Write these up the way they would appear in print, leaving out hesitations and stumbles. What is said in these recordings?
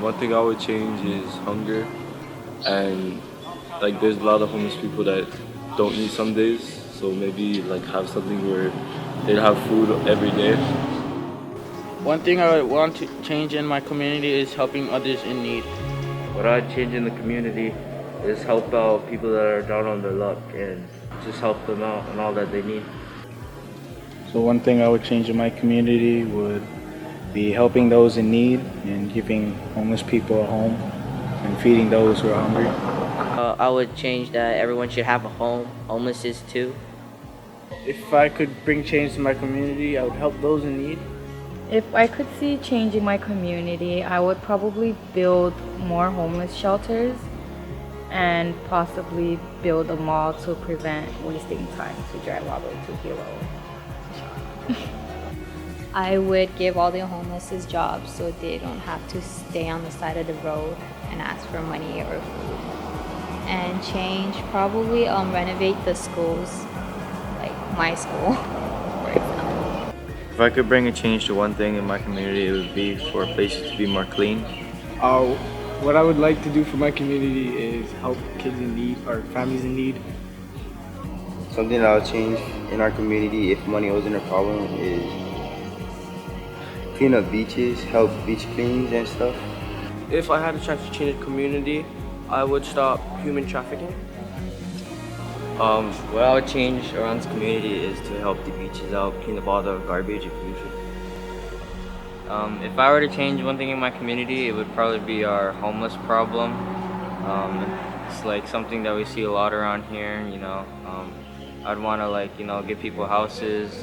One thing I would change is hunger, and like there's a lot of homeless people that don't eat some days, so maybe like have something where they'd have food every day. One thing I would want to change in my community is helping others in need. What I'd change in the community is help out people that are down on their luck and just help them out and all that they need. So one thing I would change in my community would be helping those in need and giving homeless people a home and feeding those who are hungry. I would change that everyone should have a home. Homeless is too. If I could bring change to my community, I would help those in need. If I could see change in my community, I would probably build more homeless shelters and possibly build a mall to prevent wasting time to drive all the way to Hilo. I would give all the homeless jobs so they don't have to stay on the side of the road and ask for money or food. And change, probably renovate the schools, like my school, for example. If I could bring a change to one thing in my community, it would be for places to be more clean. What I would like to do for my community is help kids in need or families in need. Something that I'll change in our community if money wasn't a problem is clean up beaches, help beach cleans and stuff. If I had a chance to change the community, I would stop human trafficking. What I would change around this community is to help the beaches out, clean up all the garbage and pollution. If I were to change one thing in my community, it would probably be our homeless problem. It's like something that we see a lot around here, you know. I'd want to give people houses,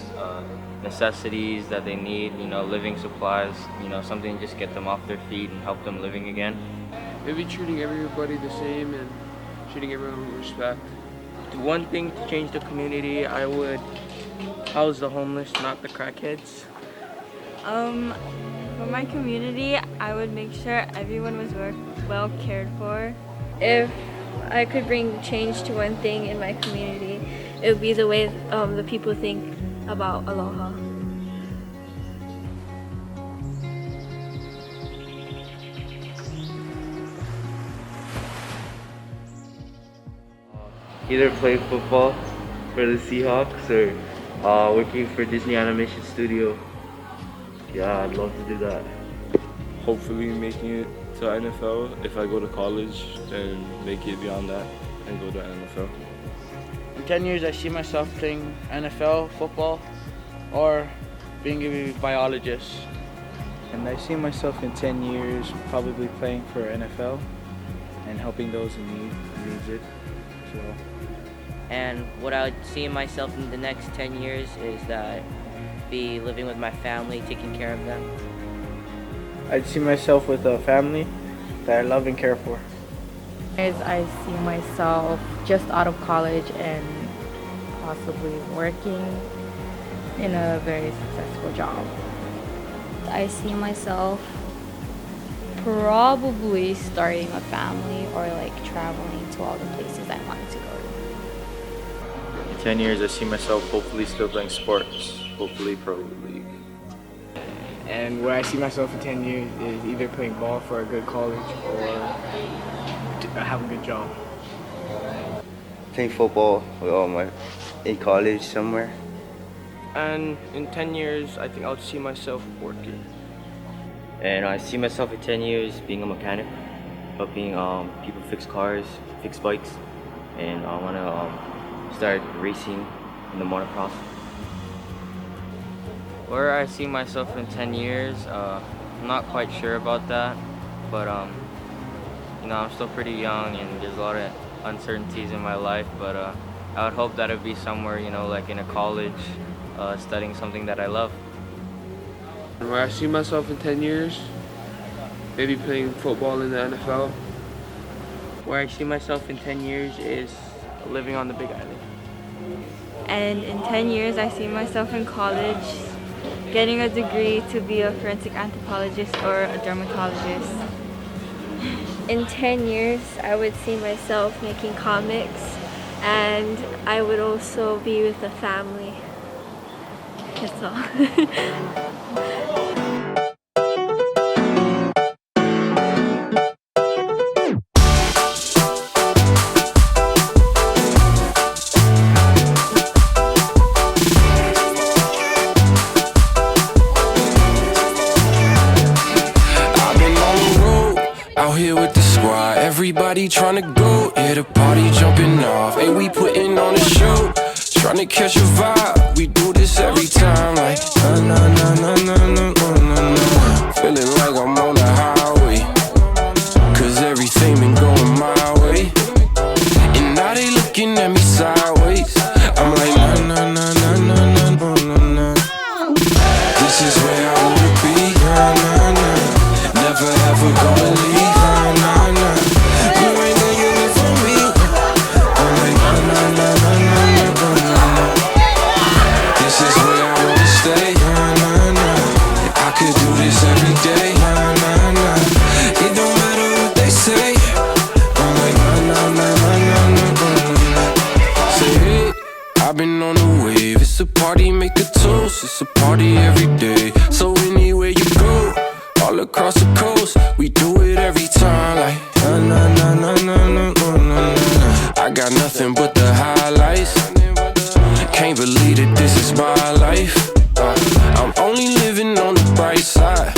necessities that they need, living supplies, something to just get them off their feet and help them living again. Maybe treating everybody the same and treating everyone with respect. One thing to change the community, I would house the homeless, not the crackheads. For my community, I would make sure everyone was well cared for. If I could bring change to one thing in my community, it would be the way the people think about aloha. Either play football for the Seahawks or working for Disney Animation Studio. Yeah, I'd love to do that. Hopefully making it to NFL. If I go to college, then make it beyond that and go to NFL. In 10 years, I see myself playing NFL, football, or being a biologist. And I see myself in 10 years probably playing for NFL and helping those in need who needs it as well. And what I would see myself in the next 10 years is that be living with my family, taking care of them. I'd see myself with a family that I love and care for. As I see myself just out of college and possibly working in a very successful job. I see myself probably starting a family or traveling to all the places I wanted to go to. In 10 years, I see myself hopefully still playing sports, hopefully Pro League. And where I see myself in 10 years is either playing ball for a good college or have a good job. Playing football in college somewhere. And in 10 years, I think I'll see myself working. And I see myself in 10 years being a mechanic, helping people fix cars, fix bikes, and I want to start racing in the motocross. Where I see myself in 10 years, I'm not quite sure about that, but I'm still pretty young and there's a lot of uncertainties in my life, but I would hope that it'd be somewhere, like in a college, studying something that I love. Where I see myself in 10 years, maybe playing football in the NFL. Where I see myself in 10 years is living on the Big Island. And in 10 years, I see myself in college, getting a degree to be a forensic anthropologist or a dermatologist. In 10 years, I would see myself making comics, and I would also be with a family. That's all. Out here with the squad, everybody tryna go. Yeah, the party jumping off. Hey, we putting on a show, tryna catch a vibe. We do this every time, like na na na na na na na na. Feeling like I'm on the highway, cause everything been going my way. And now they looking at me sideways. I'm like na na na na na na na na. This is where I wanna be, na na na. Never ever gonna leave, na na na. You ain't know you live for me. I'm like na na na na na na na. This is where I wanna stay, na na na. I could do this every day, na na na. It don't matter what they say. I'm like na na na na na na na. Say hey, I've been on the wave. It's a party, make a toast. It's a party every day. So anywhere you go, all across the coast, we do it every time. Like na na na na na na na na. I got nothing but the highlights. Can't believe that this is my life. I'm only living on the bright side.